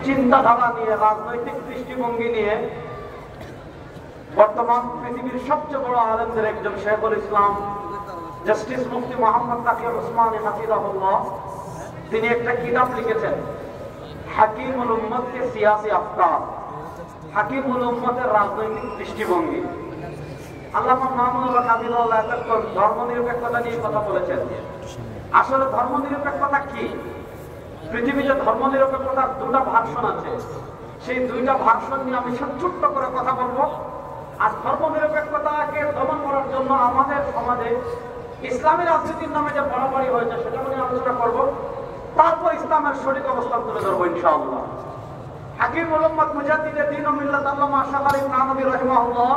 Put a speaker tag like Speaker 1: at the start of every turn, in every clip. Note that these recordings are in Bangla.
Speaker 1: চিন্তাধারা নিয়ে, রাজনৈতিক দৃষ্টিভঙ্গি নিয়ে বর্তমান পৃথিবীর সবচেয়ে বড় আলেমদের একজন শেখুল ইসলাম জাস্টিস মুফতি মোহাম্মদ তাকিউর উসমানী হাফিজাহুল্লাহ, তিনি একটা কিতাব লিখেছেন, হাকিমুল উম্মত কে সিয়াসি আফকার, হাকিমুল উম্মতের রাজনৈতিক দৃষ্টিভঙ্গি। আল্লামা মামুনুল্লাহ কাবিলুল্লাহ ধর্মনিরপেক্ষতা নিয়ে কথা বলেছেন। আসলে ধর্মনিরপেক্ষতা কি? পৃথিবীতে ধর্মনিরপেক্ষতার দুটা ভার্সন আছে, সেই দুইটা ভার্সন নিয়ে আমি ছোট্ট করে কথা বলবো। আর ধর্মনিরপেক্ষতাকে দমন করার জন্য আমাদের সমাজে ইসলামী রাজনীতির নামে যে বাড়াবাড়ি হয়েছে সেটা নিয়ে আলোচনা করব, তারপর ইসলামের সঠিক অবস্থান তুলে ধরবো ইনশাআল্লাহ। হাকিমুল উম্মত মুজাদ্দিদে দ্বীন ও মিল্লাত আল্লামা আশরাফ আলী থানভী রাহিমাহুল্লাহ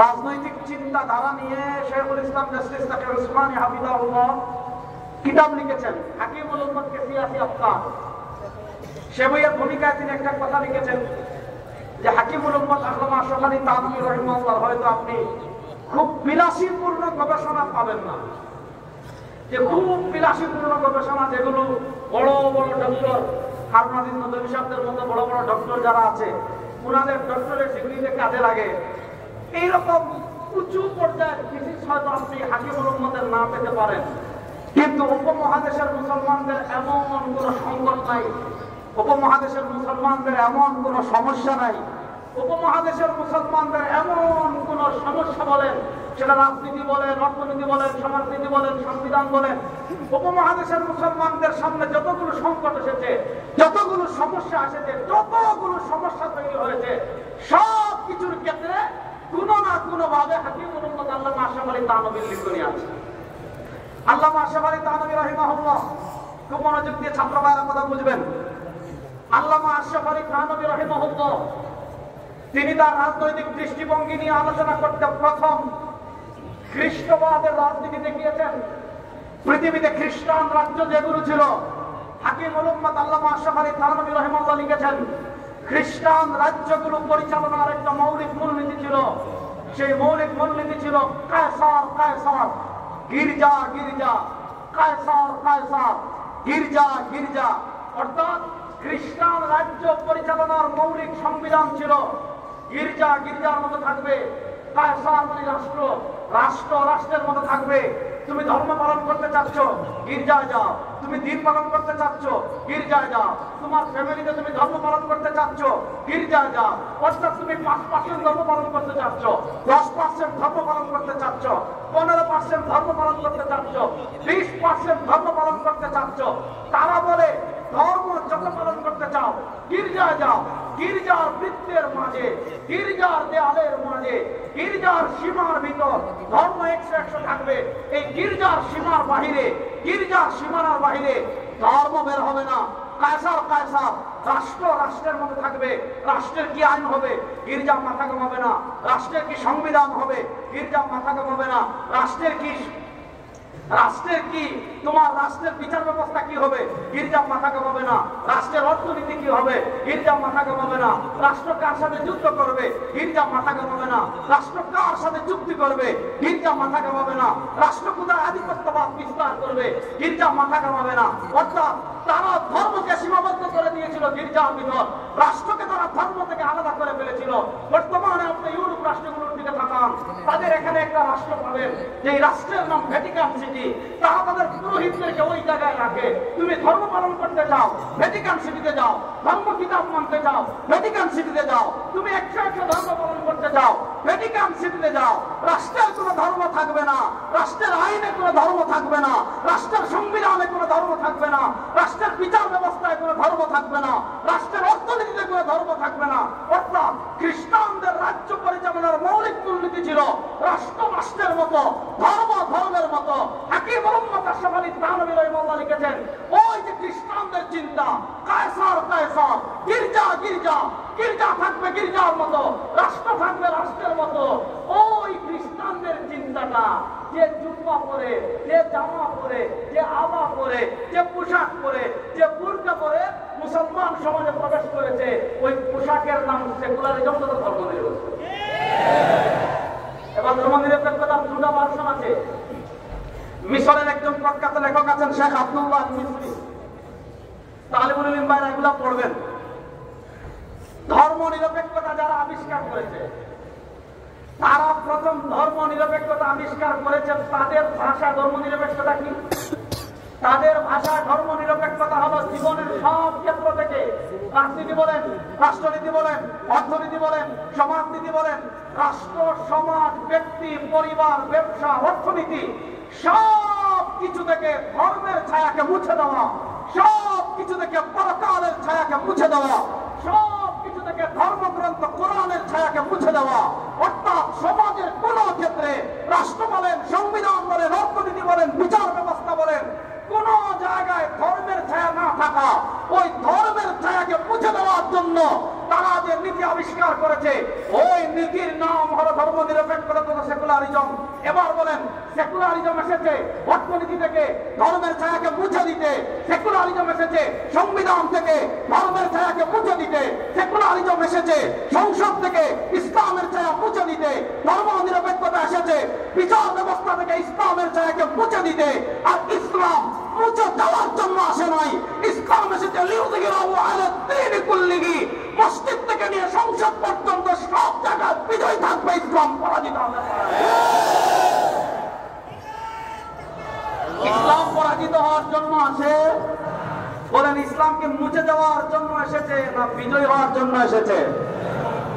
Speaker 1: রাজনৈতিক চিন্তাধারা নিয়ে শেখুল ইসলাম জাস্টিস তাকিউর উসমানী হাফিজাহুল্লাহ কিতাব লিখেছেন, হাকিমুল উম্মত কে সিয়াসি আফকার। সে বইয়ের ভূমিকায় তিনি একটা কথা লিখেছেন যে হাকিমুল উম্মত আল্লামা আশরাফ আলী থানভী রাহিমাহুল্লাহ হয়তো আপনি খুব বিলাসীপূর্ণ গবেষণা পাবেন না, যে খুব বিলাসীপূর্ণ গবেষণা যেগুলো বড় বড় ডক্টর হারুন নদভী সাহেবদের মতো বড় বড় ডক্টর যারা আছে ওনাদের ডক্টরেট ডিগ্রিতে কাজে লাগে, এইরকম উঁচু পর্যায়ের থিসিস হয়তো আপনি হাকিমুল উম্মতের না পেতে পারেন। কিন্তু উপমহাদেশের মুসলমানদের এমন কোন সংকট নাই, উপমহাদেশের মুসলমানদের এমন কোন সমস্যা নাই, উপমহাদেশের মুসলমানদের এমন কোন সমস্যা বলেন, সেটা রাজনীতি বলেন, অর্থনীতি বলেন, সমাজনীতি বলেন, সংবিধান বলেন, উপমহাদেশের মুসলমানদের সামনে যতগুলো সংকট এসেছে, যতগুলো সমস্যা এসেছে, যতগুলো সমস্যা তৈরি হয়েছে, সব কিছুর ক্ষেত্রে কোনো না কোনো ভাবে হাকিমুল উম্মত আল্লামা আশরাফ আলী থানভীর লিখনি আছে। আল্লামা আশরাফ আলী থানভী রাহিমাহুল্লাহ, খুব মনোযোগ দিয়ে ছাত্র ভাইরা কথা বুঝবেন। আল্লামা আশরাফ আলী থানভী রাহিমাহুল্লাহ তিনি তার রাজনৈতিক দৃষ্টিভঙ্গি নিয়ে আলোচনা করতে প্রথম খ্রিস্টবাদের রাজনীতি দেখিয়েছেন। পৃথিবীতে খ্রিস্টান রাজ্য যেগুলো ছিল, হাকিমুল উম্মত আল্লামা আশরাফ আলী থানভী রাহিমাহুল্লাহ লিখেছেন, খ্রিস্টান রাজ্যগুলো পরিচালনার একটা মৌলিক মূলনীতি ছিল। সেই মৌলিক মূলনীতি ছিল কায়সার কায়সার, গির্জা গির্জা, কায়সার কায়সার, গির্জা গির্জা। অর্থাৎ খ্রিস্টান রাজ্য পরিচালনার মৌলিক সংবিধান ছিল গির্জা গির্জার মতো থাকবে, কায়সার মানে রাষ্ট্র, রাষ্ট্র রাষ্ট্রের মতো থাকবে। তুমি ধর্ম পালন করতে চাচ্ছ, গির্জায় যাও। তুমি দিন পালন করতে চাচ্ছ, গির্জায় যাও। তোমার ফ্যামিলিতে তুমি ধর্ম পালন করতে চাচ্ছ, গির্জায় যাও। অর্থাৎ তুমি 5% ধর্ম পালন করতে চাচ্ছ, 10% ধর্ম পালন করতে চাচ্ছ, 15% ধর্ম পালন করতে চাচ্ছ, 20% ধর্ম পালন করতে চাচ্ছ। তারা বলে ধর্ম যত পালন করতে চাও গির্জায় যাও। গির্জার বৃত্তের মাঝে, গির্জার দেয়ালের মাঝে, গির্জার সীমার ভিতর ধর্ম 100 থাকবে। এই গির্জার সীমার বাহিরে, গির্জার সীমানার বাহিরে ধর্ম বের হবে না। কায়সার কায়সার, রাষ্ট্র রাষ্ট্রের মধ্যে থাকবে। রাষ্ট্রের কি আইন হবে, গির্জা মাথা কামাবে না। রাষ্ট্রের কি সংবিধান হবে, গির্জা মাথা কামাবে না। রাষ্ট্রের কি তোমার রাষ্ট্রের বিচার ব্যবস্থা কি হবে, গির্জা মাথা কামাবে না। রাষ্ট্রের অর্থনীতি কি হবে, গির্জা মাথা কামাবে না। রাষ্ট্র কার সাথে যুদ্ধ করবে, গির্জা মাথা কামাবে না। রাষ্ট্র কার সাথে চুক্তি করবে, গির্জা মাথা কামাবে না। রাষ্ট্র কোথায় আধিপত্যবাদ বিস্তার করবে, গির্জা মাথা কামাবে না। অর্থাৎ তারা ধর্মকে সীমাবদ্ধ করে দিয়েছিল গির্জার ভিতর, রাষ্ট্রকে তারা ধর্ম থেকে আলাদা করে ফেলেছিল। বর্তমানে আপনি ইউরোপ রাষ্ট্রগুলোর দিকে তাকান, তাদের এখানে একটা রাষ্ট্র পাবেন, যে রাষ্ট্রের নাম ভ্যাটিকান সিটি। তারা তাদের পুরোহিতদেরকে ওই জায়গায় রাখে। তুমি ধর্ম পালন করতে চাও, ভ্যাটিকান সিটিতে যাও। ধর্ম কিতাব মানতে চাও, ভ্যাটিকান সিটিতে যাও। তুমি 100 ধর্ম পালন করতে চাও, ভ্যাটিকান সিটিতে যাও। রাষ্ট্রের কোনো ধর্ম থাকবে না, রাষ্ট্রের আইনে কোনো ধর্ম থাকবে না, রাষ্ট্রের সংবিধানে কোনো ধর্ম থাকবে না, রাষ্ট্রের বিচার ব্যবস্থায় কোনো ধর্ম থাকবে না, রাষ্ট্রের অর্থনীতিতে কোনো ধর্ম থাকবে না। অর্থাৎ খ্রিস্টানদের রাজ্য পরিচালনার মৌলিক মূলনীতি ছিল রাষ্ট্র রাষ্ট্রের মতো, ধর্ম ধর্মের মতো। হাকিমুল উম্মত আশরাফ আলী থানভী রাহিমাহুল্লাহ লিখেছেন, ওই যে খ্রিস্টানদের চিন্তা, কায়সার কায়সার, গির্জা গির্জা, গির্জা থাকবে গির্জার মতো, রাষ্ট্র থাকবে রাষ্ট্রের মতো। ওই খ্রিস্টানদের চিন্তাটা, যে জুব্বা পরে, যে জামা পরে, যে আবা পরে, যে পোশাক পরে, যে বুরকা পরে মুসলমান সমাজে প্রবেশ করেছে, ওই পোশাকের নাম সেকুলারিজম, তথা ধর্মনিরপেক্ষতা। এবার ধর্মনিরপেক্ষতার দুটা ভার্সন আছে। মিশরের একজন প্রখ্যাত লেখক আছেন শেখ আব্দুল্লাহ মিসরি, তালিবুল ইলম ভাইরা এগুলা পড়বেন। ধর্ম নিরপেক্ষতা যারা আবিষ্কার করেছে, তারা প্রথম ধর্ম নিরপেক্ষতা আবিষ্কার করেছেন। তাদের ভাষা ধর্ম নিরপেক্ষতা কি? তাদের ভাষায় ধর্ম নিরপেক্ষতা হলো জীবনের সব ক্ষেত্র থেকে, রাজনীতি বলেন, রাষ্ট্রনীতি বলেন, অর্থনীতি বলেন, সমাজনীতি বলেন, রাষ্ট্র, সমাজ, ব্যক্তি, পরিবার, ব্যবসা, অর্থনীতি, সব কিছু থেকে ধর্মের ছায়াকে মুছে দেওয়া, সব কিছু থেকে পরকালের ছায়াকে মুছে দেওয়া, সব কিছু থেকে ধর্মগ্রন্থ কোরআনের ছায়াকে মুছে দেওয়া। অর্থাৎ সমাজের কোন ক্ষেত্রে, রাষ্ট্র বলেন, সংবিধান বলেন, অর্থনীতি বলেন, বিচার ব্যবস্থা বলেন, কোন জায়গায় ধর্মের ছায়া না থাকা, ওই ধর্মের ছায়াকে মুছে দেওয়ার জন্য তারা যে নীতি আবিষ্কার করেছে, ওই নীতির নাম হলো ধর্ম নিরপেক্ষতা তথা সেকুলারিজম। এবার বলেন, সেকুলারিজম এসেছে অর্থনীতি থেকে ধর্মের ছায়াকে মুছে দিতে, সেকুলারিজম এসেছে সংবিধান থেকে ধর্মের ছায়াকে মুছে দিতে, সেকুলারিজম এসেছে সংসদ থেকে ইসলামের ছায়া মুছে দিতে, ধর্ম নিরপেক্ষতা এসেছে বিচার ব্যবস্থা থেকে ইসলামের ছায়াকে মুছে দিতে। আর ইসলাম মুছে দেওয়ার জন্য আসে নাই, ইসলাম এসেছে লিউযহিরাহু আলা দ্বীনি কুল্লিহি। মসজিদ থেকে নিয়ে সংসদ পর্যন্ত সব জায়গায় বিজয় থাকবে, ইসলাম পরাজিত হবে। ইসলাম পরাজিত হওয়ার জন্য আসে? বলেন, ইসলামকে মুছে দেওয়ার জন্য এসেছে না বিজয় হওয়ার জন্য এসেছে?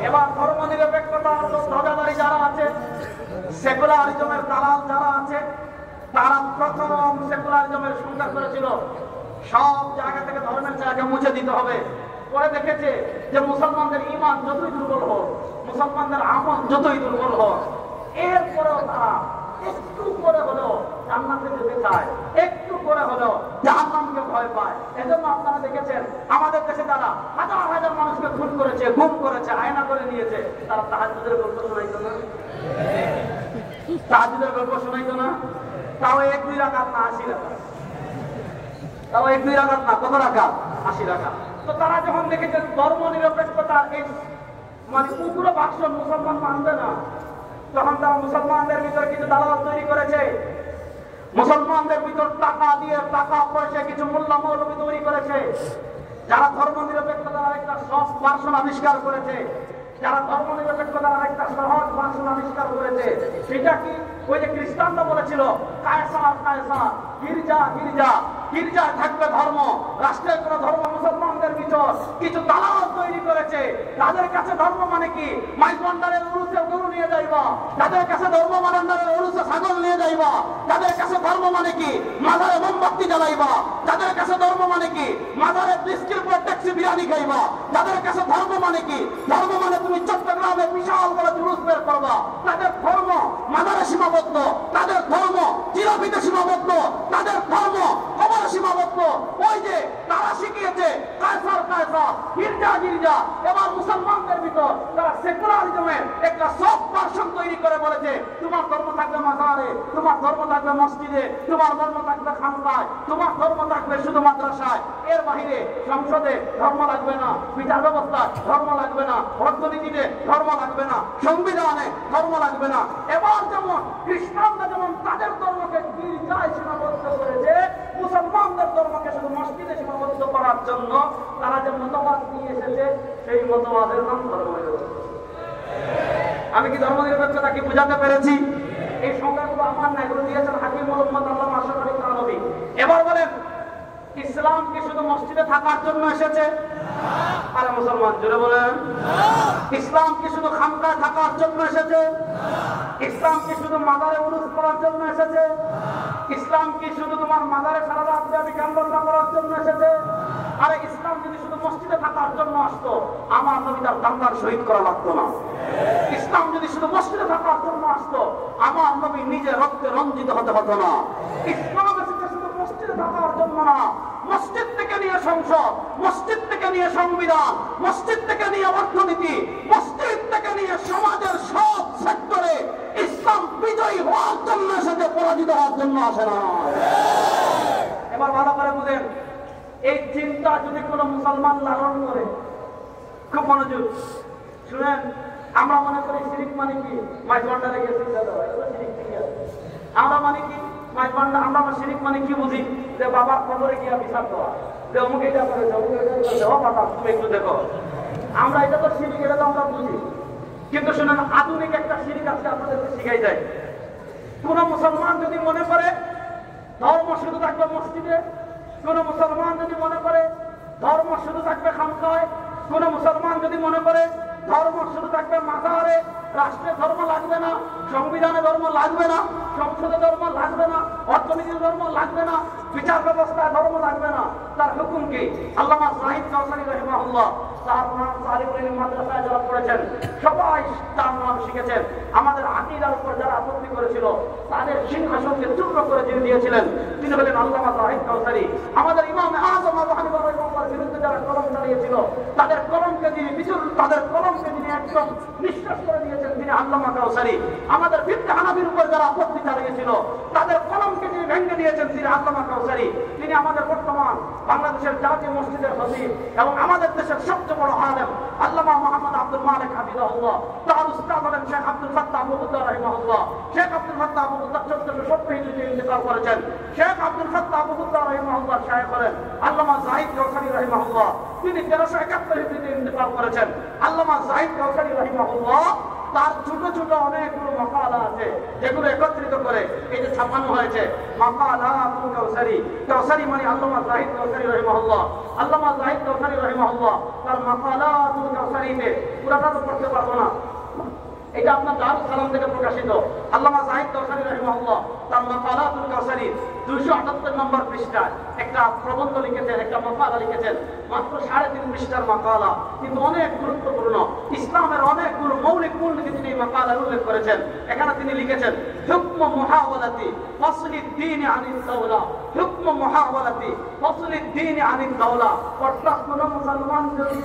Speaker 1: এবার ধর্ম নিরপেক্ষতার ধ্বজাধারী যারা আছে, সেকুলারিজমের দালাল যারা আছে, তারা প্রথম সেকুলারিজমের সংজ্ঞা করেছিল সব জায়গা থেকে ধর্মের জায়গা মুছে দিতে হবে। পরে দেখেছে যে মুসলমানদের ঈমান যতই দুর্বল হোক, মুসলমানদের আমল যতই দুর্বল হোক, এরপরেও তারা একটু করে হলেও জান্নাতে যেতে চায়, একটু করে হলেও জাহান্নামকে ভয় পায়। এজন্য আপনারা দেখেছেন আমাদের দেশে যারা হাজার হাজার মানুষকে খুন করেছে, গুম করেছে, আয়না করে নিয়েছে, তারা তাহাজ্জুদের গল্প শোনাইতো না? তাহাজ্জুদের গল্প শোনাইতো না? তাও 1-2 রাকাত না 80 রাকাত, তাও 1-2 রাকাত না, কত রাকাত? 80 রাকাত। তো তারা যখন দেখেছেন ধর্ম নিরপেক্ষতার এই মানে পুরো ভাষণ মুসলমান মানবে না, তখন তারা মুসলমানদের ভিতর কিছু দালাল তৈরি করেছে, মুসলমানদের ভিতর টাকা দিয়ে, টাকা পয়সা কিছু মোল্লা মৌলবি তৈরি করেছে, যারা ধর্ম নিরপেক্ষতার একটা সহজ ভাষণ আবিষ্কার করেছে, যারা ধর্ম নিরপেক্ষতার একটা সহজ ভাষণ আবিষ্কার করেছে। সেটা কি? ওই যে খ্রিস্টানরা বলেছিল কায়সার কায়সার, গির্জা গির্জা, গির্জায় থাকবে ধর্ম, রাষ্ট্রের কোন ধর্ম। মুসলমানদের ভিতর কিছু দালাল তৈরি করেছে, তাদের কাছে ধর্ম মানে কি? মাইক ভান্ডারের উরুসে গরু নিয়ে যাইবা, তাদের কাছে ধর্ম ভান্ডারের উরুসে ছাগল নিয়ে যাইবা, তাদের কাছে ধর্ম মানে কি? মাজারে মোমবাতি জ্বালাইবা, তাদের কাছে ধর্ম মানে কি? মাজারে বৃষ্টির পর ট্যাক্সি বিরিয়ানি খাইবা, তাদের কাছে ধর্ম মানে কি? ধর্ম মানে তুমি চট্টগ্রামে বিশাল বড় জুলুস বের করবা। তাদের ধর্ম মাজারে সীমাবদ্ধ, তাদের ধর্ম জিলাপিতে সীমাবদ্ধ, তাদের ধর্ম খবরে সীমাবদ্ধ। ওই যে তারা শিখিয়েছে কায়সার কায়সার, গির্জা গির্জা। এবার মুসলমানদের ভিতর তারা সেকুলারিজমের একটা সফট ভার্সন তৈরি করে বলেছে তোমার ধর্ম থাকবে মাজারে, তোমার ধর্ম থাকবে মসজিদে, তোমার ধর্ম থাকবে খানকায়, তোমার ধর্ম থাকবে শুধু মাদ্রাসায়, এর বাহিরে সংসদে ধর্ম লাগবে না, বিচার ব্যবস্থায় ধর্ম লাগবে না, অর্থনীতিতে ধর্ম লাগবে না, সংবিধানে ধর্ম লাগবে না। এবার যেমন খ্রিস্টানরা যেমন তাদের ধর্মকে গির্জায় সীমাবদ্ধ করেছে, মুসলমানদের ধর্মকে শুধু মসজিদে সীমাবদ্ধ করার জন্য তারা যে মতবাদ নিয়ে এসেছে, সেই মতবাদের নাম ধর্ম নিরপেক্ষতা। আমি কি ধর্ম নিরপেক্ষতা কি বুঝাতে পেরেছি? এই সংজ্ঞাগুলো আমার না, এগুলো দিয়েছেন হাকিমুল উম্মত আল্লামা আশরাফ আলী থানভী। এবার বলেন, ইসলাম কি শুধু মসজিদে থাকার জন্য এসেছে? আরে মুসলমান জুড়ে বলেন, ইসলাম কি শুধু খানকায় থাকার জন্য এসেছে? ইসলাম কি শুধু মাজারে উরুস করার জন্য এসেছে? ইসলাম কি শুধু তোমার মাজারে সারা রাত ব্যাপী গানবজনা করার জন্য এসেছে? আরে ইসলাম যদি শুধু মসজিদে থাকার জন্য আসতো, আমার নবী তার দাঙ্গার শহীদ করা লাগতো না। ইসলাম যদি শুধু মসজিদে থাকার জন্য আসতো, আমার নবী নিজে রক্তে রঞ্জিত হতে হতো না। ইসলাম এসেছে শুধু মসজিদে থাকার জন্য না, মসজিদ থেকে নিয়ে সংসদ, মসজিদ থেকে নিয়ে সংবিধান, মসজিদ থেকে নিয়ে অর্থনীতি, মসজিদ থেকে নিয়ে সমাজের সব সেক্টরে ইসলাম বিজয়ী হওয়ার জন্য এসেছে, পরাজিত হওয়ার জন্য আসে না। এবার ভালো করে বুঝেন, এই চিন্তা যদি কোনো মুসলমান লালন করে, খুব মনোযোগ শুনেন। আমরা মনে করি শিরিক মানে কি? মাইক ভান্ডারে গিয়ে চিন্তা দেওয়া, শিরিক ঠিক আছে। আমরা মানে কি? মাইক ভান্ডার, আমরা শিরিক মানে কি বুঝি? যে বাবার কবরে গিয়া বিচার দেওয়া, যে অমুক এটা করেছে, অমুক এটা করেছে, ও বাবা তুমি একটু দেখো। আমরা এটা তো শিরিক, এটা তো আমরা বুঝি, কিন্তু শুনেন আধুনিক একটা শিরিক আজকে আপনাদেরকে শিখাই যায়। কোন মুসলমান যদি মনে করে ধর্ম শুধু থাকবে মসজিদে, কোন মুসলমান যদি মনে করে ধর্ম শুধু থাকবে খানকায়, কোন মুসলমান যদি মনে করে ধর্ম শুধু থাকবে মাজারে, রাষ্ট্রে ধর্ম লাগবে না, সংবিধানে ধর্ম লাগবে না, সংসদে ধর্ম লাগবে না, অর্থনীতির ধর্ম লাগবে না, বিচার ব্যবস্থায় ধর্ম লাগবে না, তার হুকুম কি? আল্লামা জাহিদ কাউসারী রাহিমাহুল্লাহ তার নাম তালিবুল মাদ্রাসায় যারা পড়েছেন সবাই তার নাম শিখেছেন। আমাদের আকীদার উপর যারা আপত্তি করেছিল তাদের সিংহাসনকে চূর্ণ করে দিয়ে দিয়েছিলেন তিনি হলেন আল্লামা জাহিদ কাউসারী। আমাদের ইমাম আযম আবু হানিফা রাহিমাহুল্লাহর বিরুদ্ধে যারা কলম চালিয়েছিল তাদের কলমকে যিনি একদম নিঃশ্বাস করে দিয়েছেন তিনি আল্লামা কাউসারী। আমাদের ফিকহ হানাফির উপর যারা আপত্তি চালিয়েছিল তাদের কলমকে যিনি ভেঙে দিয়েছেন তিনি আল্লামা কাউসারী। তিনি আমাদের বর্তমান বাংলাদেশের জাতীয় মসজিদের খতিব এবং আমাদের দেশের সবচেয়ে বড় আলেম আল্লামা মুহাম্মদ আব্দুল মালিক হাফিজাহুল্লাহ। তার উস্তাদ হলেন শেখ আব্দুল ফাত্তাহ আবু হুদ্দা রাহিমাহুল্লাহ। শেখ আব্দুল ফাত্তাহ আবু হুদ্দা 1470 হিজরিতে ইন্তেকাল করেছেন। শেখ আব্দুল ফাত্তাহ আবু হুদ্দা রাহিমাহুল্লাহ শায়েখ হলেন আল্লামা জাহিদ কাউসারী রাহিমাহুল্লাহ। তিনি 1371 হিজরিতে ইন্তেকাল করেছেন। আল্লামা জাহিদ কাউসারী রাহিমাহুল্লাহ তার ছোট ছোট অনেকগুলো মাকালা আছে যেগুলো একত্রিত করে এই যে ছাপানো হয়েছে মাকালাতুল কাউসারী। কাউসারী মানে আল্লামা জাহিদ কাউসারী রাহিমাহুল্লাহ। আল্লামা জাহিদ কাউসারী রাহিমাহুল্লাহ তার মাকালাতুল কাউসারীতে পুরোটা তো পড়তে পারবো না, এটা আপনার দারুস সালাম থেকে প্রকাশিত। আল্লামা জাহিদ কাউসারী রাহিমাহুল্লাহ তার মাকালাতুল কাউসারী 278 নম্বর পৃষ্ঠায় একটা প্রবন্ধ লিখেছেন, একটা মাকালা লিখেছেন, মাত্র 3.5 পৃষ্ঠার মাকালা, কিন্তু অনেক গুরুত্বপূর্ণ। ইসলামের অনেকগুলো মৌলিক মূলনীতি তিনি এই মাকালায় উল্লেখ করেছেন। এখানে তিনি লিখেছেন হুকম মুহাওয়ালাতি ফাসলি দ্বীন আনিদ দাওলা, হুকম মুহাওয়ালাতি ফাসলি দ্বীন আনিদ দাওলা। অর্থাৎ কোন মুসলমান যদি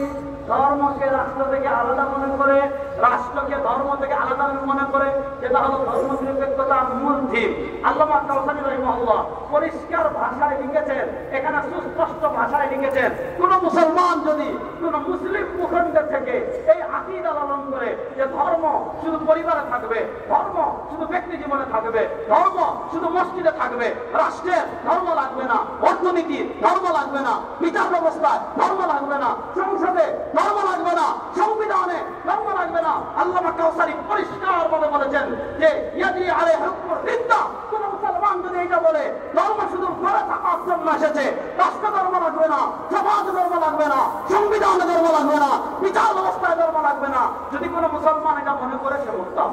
Speaker 1: ধর্মকে রাষ্ট্র থেকে আলাদা মনে করে, রাষ্ট্রকে ধর্ম থেকে আলাদা মনে করে, সেটা হলো ধর্ম নিরপেক্ষতার মূল থিম। আল্লামা কাউসারী রাহিমাহুল্লাহ পরিষ্কার ভাষায় লিখেছেন, এখানে সুস্পষ্ট ভাষায় লিখেছেন কোন মুসলমান যদি কোন মুসলিম ভূখণ্ডের থেকে এই আকীদা লালন করে যে ধর্ম শুধু পরিবারে থাকবে, ধর্ম শুধু ব্যক্তি জীবনে থাকবে, ধর্ম শুধু মসজিদে থাকবে, রাষ্ট্রের ধর্ম লাগবে না, অর্থনীতি ধর্ম লাগবে না, বিচার ব্যবস্থায় ধর্ম লাগবে না, সংসদে ধর্ম লাগবে না, সংবিধানে ধর্ম লাগবে না, আল্লামা কাউসারী পরিষ্কার ভাবে বলেছেন যে ইয়াদি আলে হুকমুর রিদ্দা। কোন মুসলমান যদি এটা বলে ধর্ম শুধু ঘরে থাকার জন্য এসেছে, রাষ্ট্র ধর্ম লাগবে না, সমাজ ধর্ম লাগবে না, সংবিধানে ধর্ম লাগবে না, বিচার ব্যবস্থায় ধর্ম লাগবে না, যদি কোনো মুসলমান এটা মনে করে সে মুক্তাম।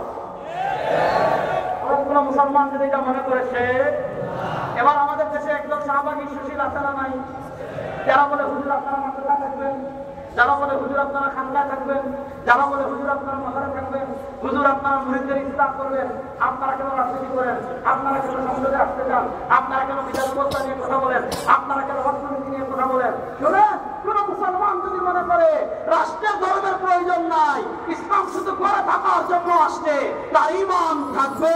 Speaker 1: কোন মুসলমান যদি এটা মনে করে সে, এবার আমাদের দেশে একদম শাহবাগী সুশীল আচারা নাই, যারা বলে হুজুর আপনারা মাদ্রাসা থাকবেন, যারা বলে হুজুর আপনারা খানকায় থাকবেন, যারা বলে হুজুর আপনারা মাজারে থাকবেন, হুজুর আপনারা মুরিদদের ইসলাহ করবেন, আপনারা কেন রাজনীতি করেন, আপনারা কেন সংসদে আসতে চান, আপনারা কেন বিচার ব্যবস্থা নিয়ে কথা বলেন, আপনারা কেন অর্থনীতি নিয়ে কথা বলেন। শুনেন, কোন মুসলমান যদি মনে করে রাষ্ট্রের ধর্মের প্রয়োজন নাই, ইসলাম শুধু করে থাকার জন্য আসছে, তার ঈমান থাকবে।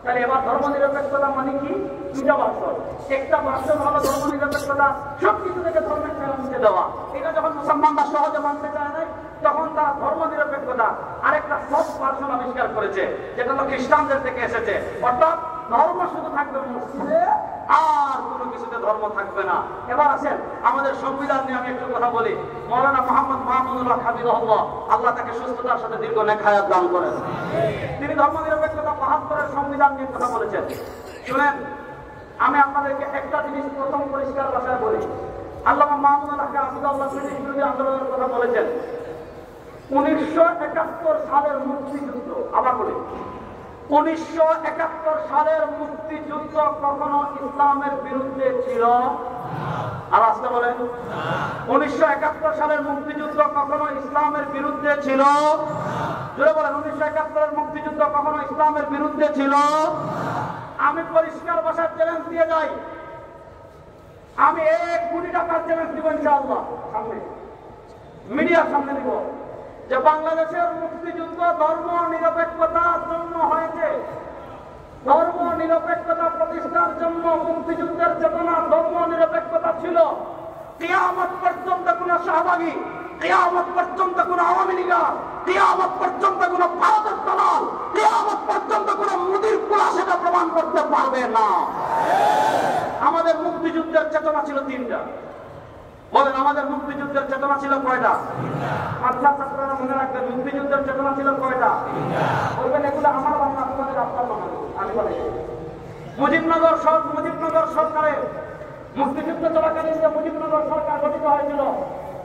Speaker 1: তাহলে এবার ধর্ম নিরপেক্ষতা মানে কি? দুটা ভাষণ। একটা ভাষণ হলো ধর্ম নিরপেক্ষতা, সবকিছু থেকে ধর্মের ছেড়ে মুছে দেওয়া। এটা যখন মুসলমানরা সহজে মানতে চায় না তখন তারা ধর্ম নিরপেক্ষতা আরেকটা সফট ভার্সন আবিষ্কার করেছে, যেটা হলো খ্রিস্টানদের থেকে এসেছে। অর্থাৎ ধর্ম শুধু থাকবে মসজিদে, আর কোনো কিছুতে ধর্ম থাকবে না। এবার আসেন আমাদের সংবিধান নিয়ে আমি একটু কথা বলি। মাওলানা মুহাম্মদ মাহমুদুল্লাহ হাফিজাহুল্লাহ, আল্লাহ তাকে সুস্থতার সাথে দীর্ঘ নেক হায়াত দান করেন, তিনি ধর্ম নিরপেক্ষতা ৭২-এর সংবিধান নিয়ে কথা বলেছেন। শুনেন, আমি আপনাদেরকে একটা জিনিস প্রথম পরিষ্কার ভাষায় বলি। আল্লামা মাহমুদুল্লাহ হাফিজাহুল্লাহ ব্রিটিশ বিরোধী আন্দোলনের কথা বলেছেন। 1971 সালের মুক্তিযুদ্ধ, আবার বলি 1971 সালের মুক্তিযুদ্ধ কখনো ইসলামের বিরুদ্ধে ছিল? আর আসতে বলেন, 1971 সালের মুক্তিযুদ্ধ কখনো ইসলামের বিরুদ্ধে ছিল? জোরে বলেন, 1971 এর মুক্তিযুদ্ধ কখনো ইসলামের বিরুদ্ধে ছিল? আমি পরিষ্কার ভাষার চ্যালেঞ্জ দিয়ে যাই, আমি 1 কোটি টাকার চ্যালেঞ্জ দিব ইনশাআল্লাহ, সামনে মিডিয়ার সামনে দিব যে বাংলাদেশের মুক্তিযুদ্ধ ধর্ম নিরপেক্ষতার জন্য হয়েছে। ধর্ম নিরপেক্ষতা প্রতিষ্ঠার জন্য মুক্তিযুদ্ধের চেতনা ধর্ম নিরপেক্ষতা ছিল। কিয়ামত পর্যন্ত কোন শাহবাগী, কিয়ামত পর্যন্ত কোন আওয়ামী লীগার, কিয়ামত পর্যন্ত কোন ভারতের দালাল, কিয়ামত পর্যন্ত কোন মুদির কুলা সেটা প্রমাণ করতে পারবে না। আমাদের মুক্তিযুদ্ধের চেতনা ছিল 3টা। বলেন, আমাদের মুক্তিযুদ্ধের চেতনা চেতনা ছিল কয়টা? মাদ্রাসা ছাত্ররা মনে রাখবেন, মুক্তিযুদ্ধের চেতনা ছিল কয়টা? বলবেন এগুলো আমার বাংলা, তোমাদের আপনার বানানো। আমি বলি মুজিবনগর সরকারের মুক্তিযুদ্ধ চলাকালীন যে মুজিবনগর সরকার গঠিত হয়েছিল,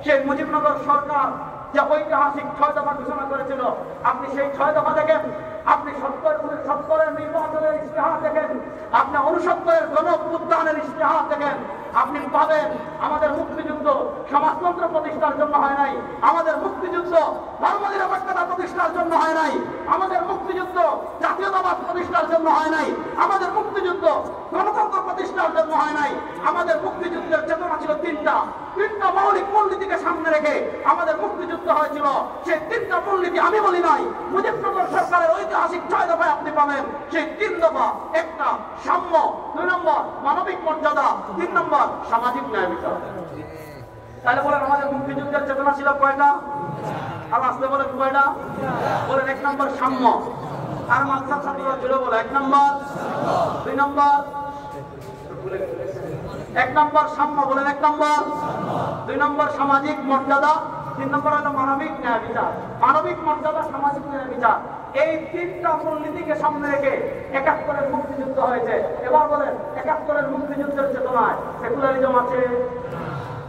Speaker 1: সেই মুজিবনগর সরকার যে ঐতিহাসিক 6 দফা ঘোষণা করেছিল, আপনি সেই 6 দফা দেখেন, আপনি 70-এর নির্বাচনের ইশতেহার দেখেন, আপনি 69-এর গণঅভ্যুত্থানের ইশতেহার দেখেন, আপনি পাবেন আমাদের মুক্তিযুদ্ধ সমাজতন্ত্র প্রতিষ্ঠার জন্য হয় নাই, আমাদের মুক্তিযুদ্ধ ধর্মনিরপেক্ষতা প্রতিষ্ঠার জন্য হয় নাই, আমাদের মুক্তিযুদ্ধ জাতীয়তাবাদ প্রতিষ্ঠার জন্য হয় নাই, আমাদের মুক্তিযুদ্ধ গণতন্ত্র প্রতিষ্ঠার জন্য হয় নাই। আমাদের মুক্তিযুদ্ধের চেতনা ছিল তিনটা মৌলিক মূলনীতিকে সামনে রেখে আমাদের মুক্তিযুদ্ধ হয়েছিল। সেই 3টা মূলনীতি আমি বলি নাই, মুজিবনগর সরকারের ঐতিহাসিক 6 দফায় আপনি পাবেন। সেই 3 দফা, 1 সাম্য, 2 নম্বর মানবিক মর্যাদা, 3 নম্বর সামাজিক ন্যায় বিচার। তাহলে বলেন আমাদের মুক্তিযুদ্ধের চেতনা ছিল কয়টা? আর আসতে বলেন কয়টা? বলেন 1 নম্বর সাম্য। আর মাদ্রাসা ছাত্ররা জুড়ে বলে 1 নম্বর, 2 নম্বর, 1 নম্বর সাম্য, বলেন 1 নম্বর, 2 নম্বর সামাজিক মর্যাদা, 3 নম্বর হলো মানবিক ন্যায় বিচার। মানবিক মর্যাদা, সামাজিক ন্যায় বিচার, এই 3টা মূলনীতিকে সামনে রেখে 71-এর মুক্তিযুদ্ধ হয়েছে। এবার বলেন 71-এর মুক্তিযুদ্ধের চেতনায় সেকুলারিজম আছে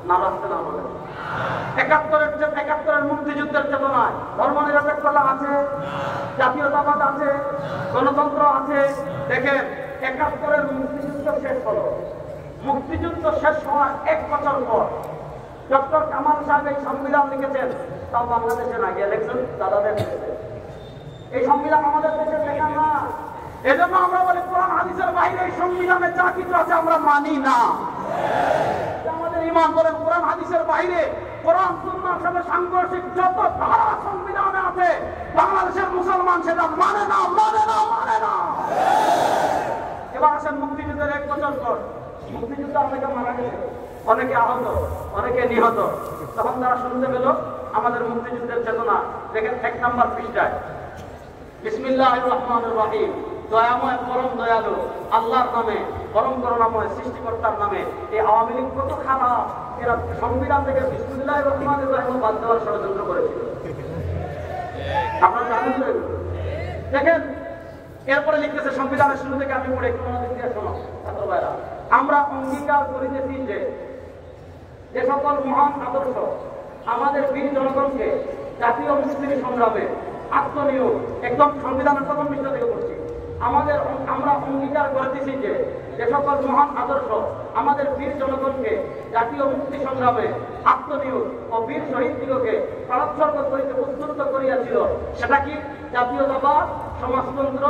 Speaker 1: না? রাখতে না বলেন 71-এর মুক্তিযুদ্ধের চেতনায় ধর্মনিরপেক্ষতা আছে, জাতীয়তাবাদ আছে, গণতন্ত্র আছে। দেখেন 71-এর মুক্তিযুদ্ধ শেষ হলো। মুক্তিযুদ্ধ শেষ হওয়ার 1 বছর পর ডক্টর কামাল সাহেব এই সংবিধান লিখেছেন, তাও বাংলাদেশে না গিয়ে লিখছেন দাদাদের দেশে। এই সংবিধান আমাদের দেশে লেখা না। এজন্য আমরা বলি কোরআন হাদিসের বাইরে এই সংবিধানে যা কিছু আছে আমরা মানি না। আমাদের ঈমান, বলেন কোরআন হাদিসের বাইরে কোরআন সুন্নাহর সাথে সাংঘর্ষিক যত ধারা সংবিধানে আছে বাংলাদেশের মুসলমান সেটা মানে না। এবার আসেন মুক্তিযুদ্ধের 1 বছর পর। মুক্তিযুদ্ধ অনেকে মারা গেছে, অনেকে আহত, অনেকে নিহত। তখন তারা শুনতে পেল আমাদের মুক্তিযুদ্ধের চেতনা। দেখেন 1 নম্বর পৃষ্ঠায় বিসমিল্লাহির রহমানির রহিম, দয়াময় পরম দয়ালু আল্লাহর নামে, পরম করুণাময় সৃষ্টিকর্তার নামে। এই আওয়ামী লীগ কত খারাপ, এরা সংবিধান থেকে বিসমিল্লাহির রহমানির রহিম বাদ দেওয়ার ষড়যন্ত্র করেছিল। আপনারা জানেন তো? দেখেন এরপরে লিখতেছে সংবিধানের শুরু থেকে, আমি পড়ে একটু মনোযোগ দিয়ে শোনো ছাত্র ভাইরা। আমরা অঙ্গীকার করিতেছি যে সকল মহান আদর্শ আমাদের বীর জনগণকে জাতীয় মুক্তির সংগ্রামে আত্মনিয়োগ, একদম সংবিধানের প্রথম পৃষ্ঠা থেকে পড়ছি, আমরা অঙ্গীকার করিতেছি যে সকল মহান আদর্শ আমাদের বীর জনগণকে জাতীয় মুক্তি সংগ্রামে আত্মনিয়োগ ও বীর শহীদদিগকে প্রাণোৎসর্গ করিতে উদ্বুদ্ধ করিয়াছিল, সেটা কি? জাতীয়তাবাদ, সমাজতন্ত্র,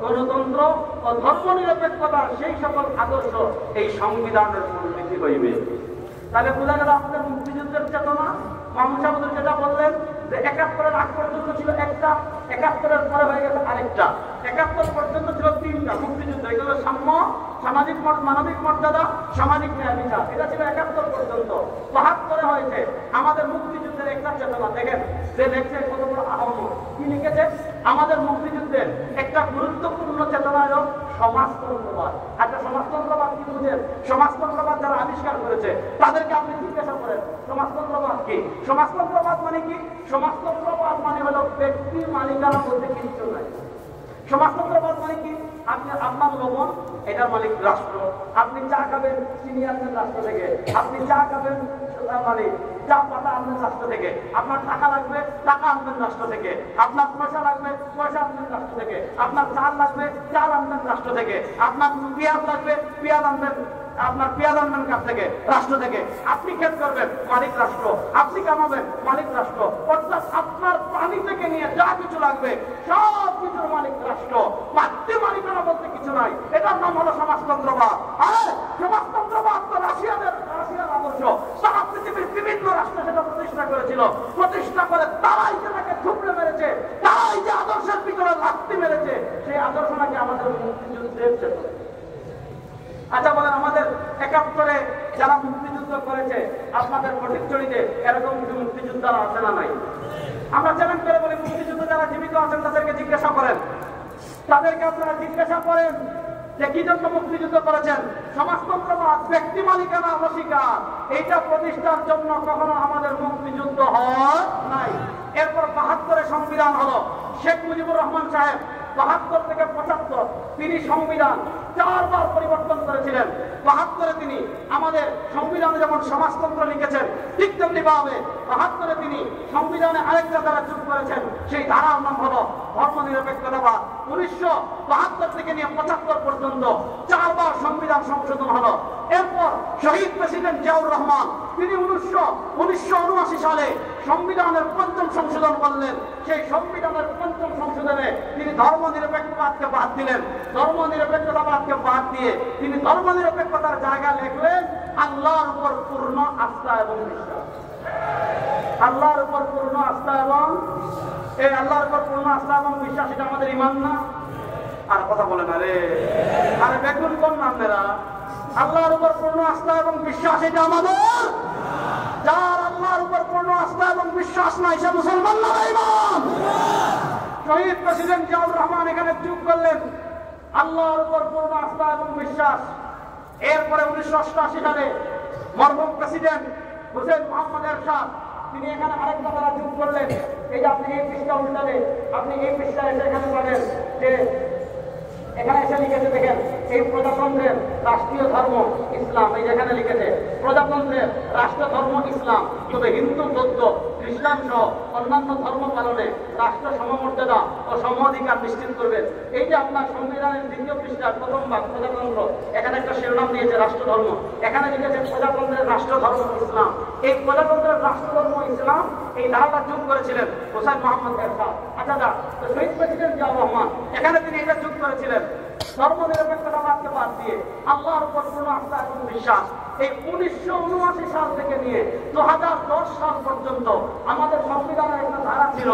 Speaker 1: গণতন্ত্র ও ধর্মনিরপেক্ষতার সেই সকল আদর্শ এই সংবিধানের মূলনীতি হইবে। তাহলে বোঝা গেল আমাদের মুক্তিযুদ্ধের চেতনা। মামুন সাহেব যেটা বললেন যে 71-এর আগ পর্যন্ত ছিল একটা, 71-এর পরে হয়ে গেছে আরেকটা। 71 পর্যন্ত ছিল 3টা মুক্তিযুদ্ধ, এগুলো সাম্য, সামাজিক মানবিক মর্যাদা, সামাজিক ন্যায় বিচার। এটা ছিল 71 পর্যন্ত। 72-এ হয়েছে আমাদের মুক্তিযুদ্ধের একটা চেতনা। দেখেন যে লেখছে কত বড় আহ্বান, কি লিখেছে? আমাদের মুক্তিযুদ্ধের একটা গুরুত্বপূর্ণ চেতনা হল সমাজতন্ত্রবাদ। আচ্ছা সমাজতন্ত্রবাদ কি বুঝেন? সমাজতন্ত্রবাদ যারা আবিষ্কার করেছে তাদেরকে আপনি জিজ্ঞাসা করেন সমাজতন্ত্রবাদ কি? সমাজতন্ত্রবাদ মানে কি? সমাজতন্ত্রবাদ মানে হলো ব্যক্তি মালিকানা বলতে কিছু নাই। সমাজতন্ত্রবাদ মানে কি? আপনি আপনার লবণ, এটার মালিক রাষ্ট্র। আপনি চা খাবেন, চিনি আনবেন রাষ্ট্র থেকে। আপনি চা খাবেন মানে চা পাতা আনবেন রাষ্ট্র থেকে। আপনার টাকা লাগবে, টাকা আনবেন রাষ্ট্র থেকে। আপনার পয়সা লাগবে, পয়সা আনবেন রাষ্ট্র থেকে। আপনার চাল লাগবে, চাল আনবেন রাষ্ট্র থেকে। আপনার পেঁয়াজ লাগবে, পেঁয়াজ আনবেন, আপনার পেঁয়াজ আনবেন কাছ থেকে? রাষ্ট্র থেকে। আপনি ক্ষেত করবেন, মালিক রাষ্ট্র। আপনি কামাবেন, মালিক রাষ্ট্র। অর্থাৎ আপনার পানি থেকে নিয়ে যা কিছু লাগবে সব কিছুর মালিক রাষ্ট্র। ব্যক্তি মালিকানা বলতে কিছু নাই। এটার নাম হলো সমাজতন্ত্রবাদ। আর সমাজতন্ত্রবাদ তো রাশিয়ার আদর্শ। তারা পৃথিবীর বিভিন্ন রাষ্ট্র সেটা প্রতিষ্ঠা করেছিল। প্রতিষ্ঠা করে তারাই যেটাকে থুবড়ে মেরেছে, তারাই যে আদর্শের পিছনে লাথি মেরেছে, সেই আদর্শ নাকি আমাদের মুক্তিযুদ্ধের চেতনা। আচ্ছা বলেন আমাদের 71-এ যারা মুক্তিযুদ্ধ করেছে আপনাদের ফটিকছড়িতে এরকম কিছু মুক্তিযোদ্ধারা আছে না নাই? আমরা চ্যালেঞ্জ করে বলি মুক্তিযুদ্ধ যারা জীবিত আছেন তাদেরকে জিজ্ঞাসা করেন, তাদেরকে আপনারা জিজ্ঞাসা করেন যে কি জন্য মুক্তিযুদ্ধ করেছেন? সমাজতন্ত্রবাদ, ব্যক্তি মালিকানা অস্বীকার, এইটা প্রতিষ্ঠার জন্য কখনো আমাদের মুক্তি যুদ্ধ হয় নাই। এরপর ৭২-এ সংবিধান হলো। শেখ মুজিবুর রহমান সাহেব ৭২ থেকে ৭৫ তিনি সংবিধান ৪ বার পরিবর্তন করেছিলেন। ৭২-এ তিনি আমাদের সংবিধানে যেমন সমাজতন্ত্র লিখেছেন, ঠিক তেমনি ভাবে ৭২-এ তিনি সংবিধানে আরেকটা ধারা যোগ করেছেন। সেই ধারার নাম হলো ধর্মনিরপেক্ষতাবাদ। ১৯৭২ থেকে নিয়ে ৭৫ পর্যন্ত ৪ বার সংবিধান সংশোধন হলো। এরপর শহীদ প্রেসিডেন্ট জিয়াউর রহমান তিনি ১৯৭৯ সালে সংবিধানের ৫ম সংশোধন করলেন। সেই সংবিধানের ৫ম সংশোধনে তিনি ধর্মনিরপেক্ষতাবাদকে বাদ দিলেন। ধর্মনিরপেক্ষতাবাদকে বাদ দিয়ে তিনি ধর্মনিরপেক্ষতার জায়গা লিখলেন আল্লাহর উপর পূর্ণ আস্থা এবং বিশ্বাস। আল্লাহর উপর পূর্ণ আস্থা এবং এই আল্লাহর উপর পূর্ণ আস্থা এবং বিশ্বাস, এটা আমাদের ঈমান না? আর কথা বলে না রে, আরে বেগুন কোন নামেরা? আল্লাহর উপর পূর্ণ আস্থা এবং বিশ্বাস এটা আমাদের। যার আল্লাহর উপর পূর্ণ আস্থা এবং বিশ্বাস নাই সে মুসলমান না ঈমান। শহীদ প্রেসিডেন্ট জিয়াউর রহমান এখানে যোগ করলেন আল্লাহর উপর পূর্ণ আস্থা এবং বিশ্বাস। এরপরে ১৯৮৮ সালে মরহুম প্রেসিডেন্ট হুসেইন মোহাম্মদ এরশাদ তিনি এখানে আরেকটা ধারা যোগ করলেন। এই যে আপনি এই পৃষ্ঠা উল্টালে আপনি এই পৃষ্ঠা এসে এখানে পাবেন যে এখানে এসে লিখেছে, দেখেন এই প্রজাতন্ত্রের রাষ্ট্রীয় ধর্ম ইসলাম। এই যেখানে লিখেছে প্রজাতন্ত্রের রাষ্ট্র ধর্ম ইসলাম, তবে হিন্দু, বৌদ্ধ, খ্রিস্টান সহ অন্যান্য ধর্ম পালনে রাষ্ট্র সমমর্যাদা ও সম অধিকার নিশ্চিত করবেন। এই যে আপনার সংবিধানের ২য় পৃষ্ঠার ১ম ভাগ প্রজাতন্ত্র, এখানে একটা শিরোনাম দিয়েছে রাষ্ট্র ধর্ম, এখানে লিখেছে প্রজাতন্ত্রের রাষ্ট্র ধর্ম ইসলাম। এই প্রজাতন্ত্রের রাষ্ট্র ধর্ম ইসলাম এই ধারাটা যোগ করেছিলেন হুসাইন মোহাম্মদ এরশাদ। আচ্ছা, শহীদ প্রেসিডেন্ট জিয়াউর রহমান এখানে তিনি এটা যোগ করেছিলেন ধর্মনিরপেক্ষতাবাদকে বাদ দিয়ে আল্লাহর উপর পূর্ণ আস্থা এবং বিশ্বাস। এই ১৯৭৯ সাল থেকে নিয়ে ২০১০ সাল পর্যন্ত আমাদের সংবিধানের একটা ধারা ছিল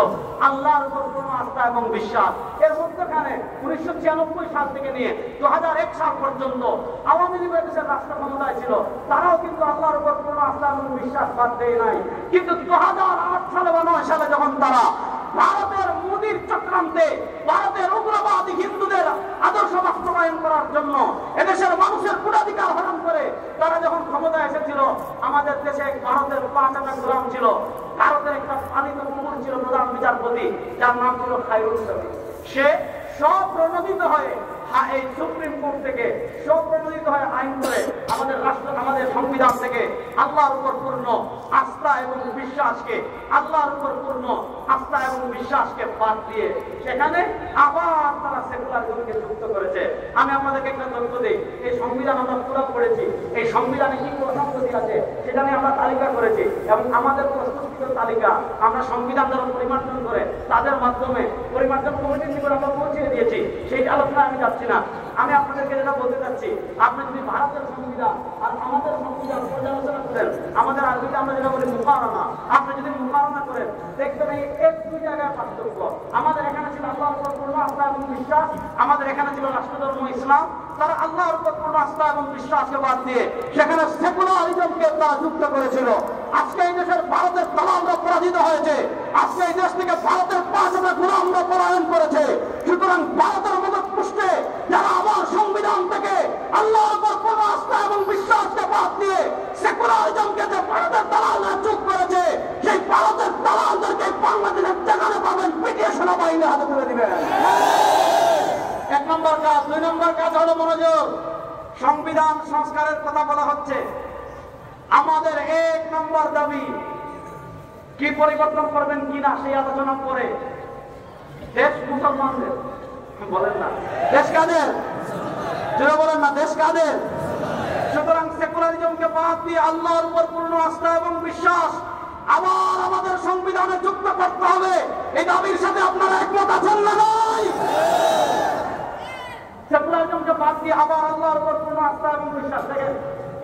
Speaker 1: আল্লাহর উপর পূর্ণ আস্থা এবং বিশ্বাস। এর মধ্যখানে ১৯৯৬ সাল থেকে নিয়ে ২০০১ সাল পর্যন্ত আওয়ামী লীগ দেশের রাষ্ট্র ক্ষমতায় ছিল, তারাও কিন্তু আল্লাহর উপর পূর্ণ আস্থা এবং বিশ্বাস বাদ দেয় নাই। কিন্তু ২০০৮ সালে বা ৯ সালে যখন তারা ভারতের মোদির চক্রান্তে ভারতের উগ্রবাদী হিন্দুদের আদর্শ বাস্তবায়ন করার জন্য এদেশের মানুষের ভোটাধিকার হরণ করে তারা যখন ক্ষমতায় এসেছিল, আমাদের দেশে ভারতের ৫ হাজার গোলাম ছিল। ভারতের একটা পালিত কুকুর ছিল প্রধান বিচারপতি, যার নাম ছিল খায়রুল কবির। সে স্বপ্রণোদিত হয়ে এই সুপ্রিম কোর্ট থেকে স্বপ্রণোদিত হয়ে আইন করে আমাদের রাষ্ট্র, আমাদের সংবিধান থেকে আল্লাহর উপর পূর্ণ আস্থা এবং বিশ্বাসকে বাদ দিয়ে সেখানে আবার তারা সেকুলারিজমকে যুক্ত করেছে। আমি আপনাদেরকে একটা তথ্য দিই, এই সংবিধান আমরা পুরো পড়েছি, এই সংবিধানে কি সংগতি আছে সেটা নিয়ে আমরা তালিকা করেছি এবং আমাদের প্রস্তুতকৃত তালিকা আমরা সংবিধান দ্বারা পরিমার্জন করে তাদের মাধ্যমে পরিমার্জন কমিটির নিকট আমরা পৌঁছে দিয়েছি। সেই আলোচনা আমি যাচ্ছি না। আমি আপনাদেরকে যেটা বলতে চাচ্ছি, আপনি যদি ভারতের সংবিধান আর আমাদের সংবিধান পর্যালোচনা করেন, আমাদের আরবিতে আমরা যেটা বলি মুকারনা, আপনি যদি মুকারনা করেন দেখবেন এই এক দুই জায়গায় পার্থক্য। আমাদের এখানে ছিল আল্লাহর উপর পূর্ণ আস্থা এবং বিশ্বাস, আমাদের এখানে ছিল রাষ্ট্রধর্ম ইসলাম। তারা আল্লাহর উপর পূর্ণ আস্থা এবং বিশ্বাসকে বাদ দিয়ে সেখানে সেকুলারিজমকে তারা যুক্ত করেছিল। আজকে এই দেশের ভারতের দালালরা পরাজিত হয়েছে, আজকে এই দেশ থেকে ভারতের ৫ হাজার গোলামরা পলায়ন করেছে। সুতরাং ভারতের মদত পুষ্টে যারা আমার সংবিধান থেকে আল্লাহর উপর পূর্ণ আস্থা এবং বিশ্বাসকে বাদ দিয়ে সেকুলারিজমকে যে ভারতের দালালরা যোগ করেছে, সেই ভারতের দালালদেরকে বাংলাদেশের যেখানে পাবেন পিটিয়ে সেনাবাহিনী হাতে তুলে দিবেন। ১ নম্বর কাজ। ২ নম্বর কাজ হলো মনোযোগ। সংবিধান সংস্কারের কথা বলা হচ্ছে, আমাদের ১ নম্বর দাবি কি পরিবর্তন করবেন কিনা সেই আলোচনা করে দেশ মুসলমানদের, বলেন না দেশ কাদের, যারা বলেন না দেশ কাদের। সুতরাং সেকুলারিজমকে বাদ দিয়ে আল্লাহর উপর পূর্ণ আস্থা এবং বিশ্বাস আবার আমাদের সংবিধানে যুক্ত করতে হবে। এই দাবির সাথে আপনারা একমত আছেন না? নাই। সেকুলারিজমকে বাদ দিয়ে আবার আল্লাহর উপর পূর্ণ আস্থা এবং বিশ্বাস। দেখেন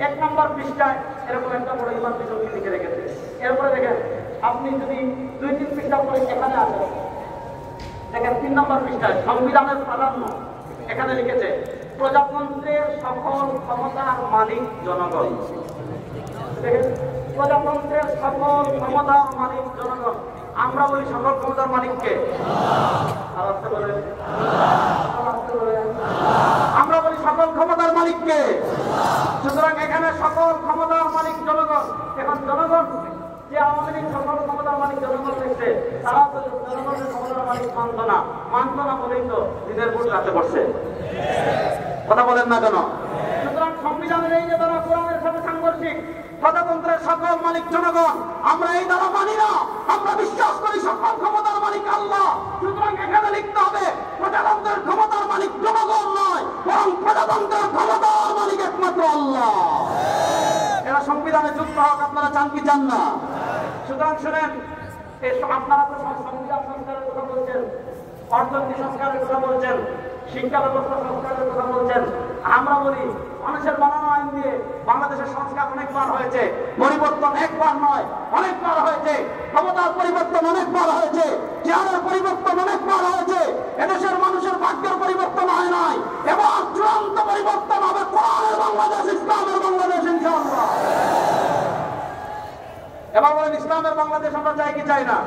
Speaker 1: ১ নম্বর পৃষ্ঠায় এরকম একটা বড় ইমান বিজয়ী লিখে রেখেছে। এরপরে দেখেন আপনি যদি ২-৩ পৃষ্ঠা পরে এখানে আসেন, দেখেন ৩ নম্বর পৃষ্ঠায় সংবিধানের প্রাধান্য এখানে লিখেছে প্রজাতন্ত্রের সকল ক্ষমতার মালিক জনগণ। দেখেন প্রজাতন্ত্রের সকল ক্ষমতার মালিক জনগণ। আমরা বলি সকল ক্ষমতার মালিককে, আমরা বলি সকল ক্ষমতার মালিককে। সুতরাং এখানে সকল ক্ষমতার মালিক জনগণ। এখন জনগণ যে আওয়ামী লীগ সকল তারা তো জনগণের ক্ষমতার মালিক মানত না বলেই তো নিজের ভোট রাখতে পারছে। কথা বলেন না কেন? সুতরাং সংবিধানের এই যে দ্বারা কোরআনের সাথে সাংঘর্ষিক, প্রজাতন্ত্রের সকল মালিক জনগণ, আমরা এই দ্বারা মানি না। আমরা বিশ্বাস করি সকল ক্ষমতার মালিক আল্লাহ। সুতরাং এখানে লিখতে হবে প্রজাতন্ত্রের ক্ষমতার মালিক জনগণ নয়, বরং প্রজাতন্ত্রের ক্ষমতার মালিক একমাত্র আল্লাহ। এরা সংবিধানে যুক্ত হোক, আপনারা চান কি চান না? সুতরাং শুনেন, আপনারা তো সংবিধান সংস্কারের কথা বলছেন, অর্থনীতি সংস্কারের কথা বলছেন, শিক্ষা ব্যবস্থা সংস্কারের কথা বলছেন। আমরা বলি মানুষের বানানো আইন দিয়ে বাংলাদেশের সংস্কার অনেকবার হয়েছে, পরিবর্তন একবার নয় অনেকবার হয়েছে, ক্ষমতার পরিবর্তন অনেকবার হয়েছে, চেয়ারের পরিবর্তন অনেকবার হয়েছে। এদেশের মানুষের ভাগ্যের পরিবর্তন হয় নাই। এবার চূড়ান্ত পরিবর্তন হবে কোরআনের বাংলাদেশ, ইসলামের বাংলাদেশ ইনশাআল্লাহ। এবার বলেন ইসলামের বাংলাদেশ আমরা চাই কি চাই না?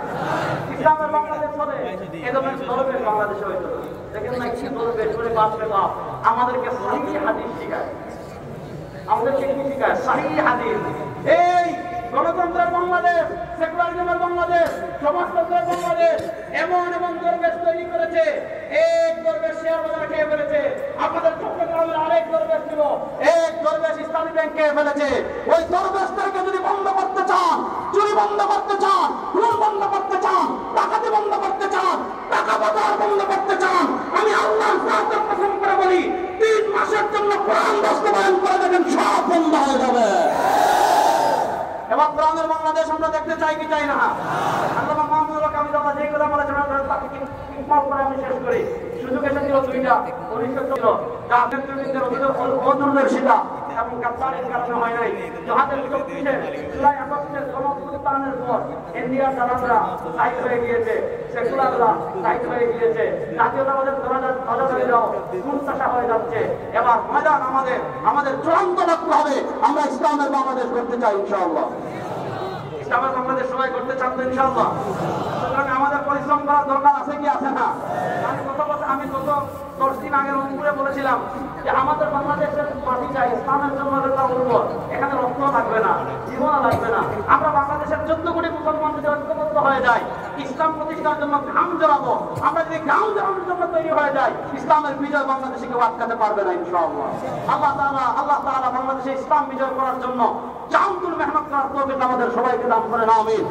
Speaker 1: ইসলামের বাংলাদেশ হলে এ ধরনের দরবেশ বাংলাদেশে হইতো না। দেখেন না কি দরবেশ করে বাপরে বাপ আমাদেরকে সহিহ হাদিস শিখায়। আমাদেরকে কি শিখায়? সহিহ হাদিস। এই গণতন্ত্রের বাংলাদেশ, সেকুলারিজমের বাংলাদেশ, সমাজতন্ত্রের বাংলাদেশ এমন এমন দরবেশ তৈরি করেছে। এক দরবেশ শেয়ার বাজারে খেয়ে ফেলেছে, আপনাদের চট্টগ্রামের আরেক দরবেশ ছিল, এক দরবেশ ইসলামী ব্যাংক খেয়ে ফেলেছে। ওই দরবেশদেরকে যদি বন্ধ করতে চান, চুরি বন্ধ করতে চান, খুন বন্ধ করতে চান, ডাকাতি বন্ধ করতে চান, টাকা পাচার বন্ধ করতে চান, আমি আল্লাহর সাহায্য কসম করে বলি 3 মাসের জন্য কোরআন বাস্তবায়ন করে দেখেন, সব বন্ধ হয়ে যাবে। এবার কোরআনের বাংলাদেশ আমরা দেখতে চাই কি চাই না? আল্লামা মাহমুদুল হক আমি দাদা যেই কথা বলেছেন তাকে ইকমাল করে আমি শেষ করি। সুযোগ এসেছিল 2টা, 1900 ছিল যা নেতৃবৃন্দের অদূরদর্শিতা এবং গাদ্দারির কারণে হয় নাই। যাহাদের শক্তিতে জুলাই আগস্টের গণঅভ্যুত্থানের পর ইন্ডিয়ার দালালরা সাইড হয়ে গিয়েছে, সেকুলাররা সাইড হয়ে গিয়েছে, জাতীয়তাবাদের ধ্বজাধারীরাও মুস্তাশা হয়ে যাচ্ছে। এবার ময়দান আমাদের চূড়ান্ত লক্ষ্য হবে আমরা ইসলামের বাংলাদেশ করতে চাই ইনশাআল্লাহ। ইসলামের বাংলাদেশ সবাই করতে চান তো ইনশাআল্লাহ। সুতরাং আমাদের পরিশ্রম করার দরকার আছে কি আছে না? আমি গত 10 দিন আগে রংপুরে বলেছিলাম যে আমাদের বাংলাদেশের মাটিটা ইসলামের জন্য উর্বর, এখানে রক্ত লাগবে না, জীবন লাগবে না। আমরা বাংলাদেশের 14 কোটি মুসলমান যদি ঐক্যবদ্ধ হয়ে যায়, ইসলাম প্রতিষ্ঠার জন্য ঘাম জড়াবো, আমরা যদি ঘাম জড়ানোর জন্য তৈরি হয়ে যাই, ইসলামের বিজয় বাংলাদেশে কেউ আটকাতে পারবে না ইনশাআল্লাহ। আল্লাহ তাআলা বাংলাদেশে ইসলাম বিজয় করার জন্য জানতুল মেহনত করার তৌফিক আমাদের সবাইকে দান করেন, আমিন।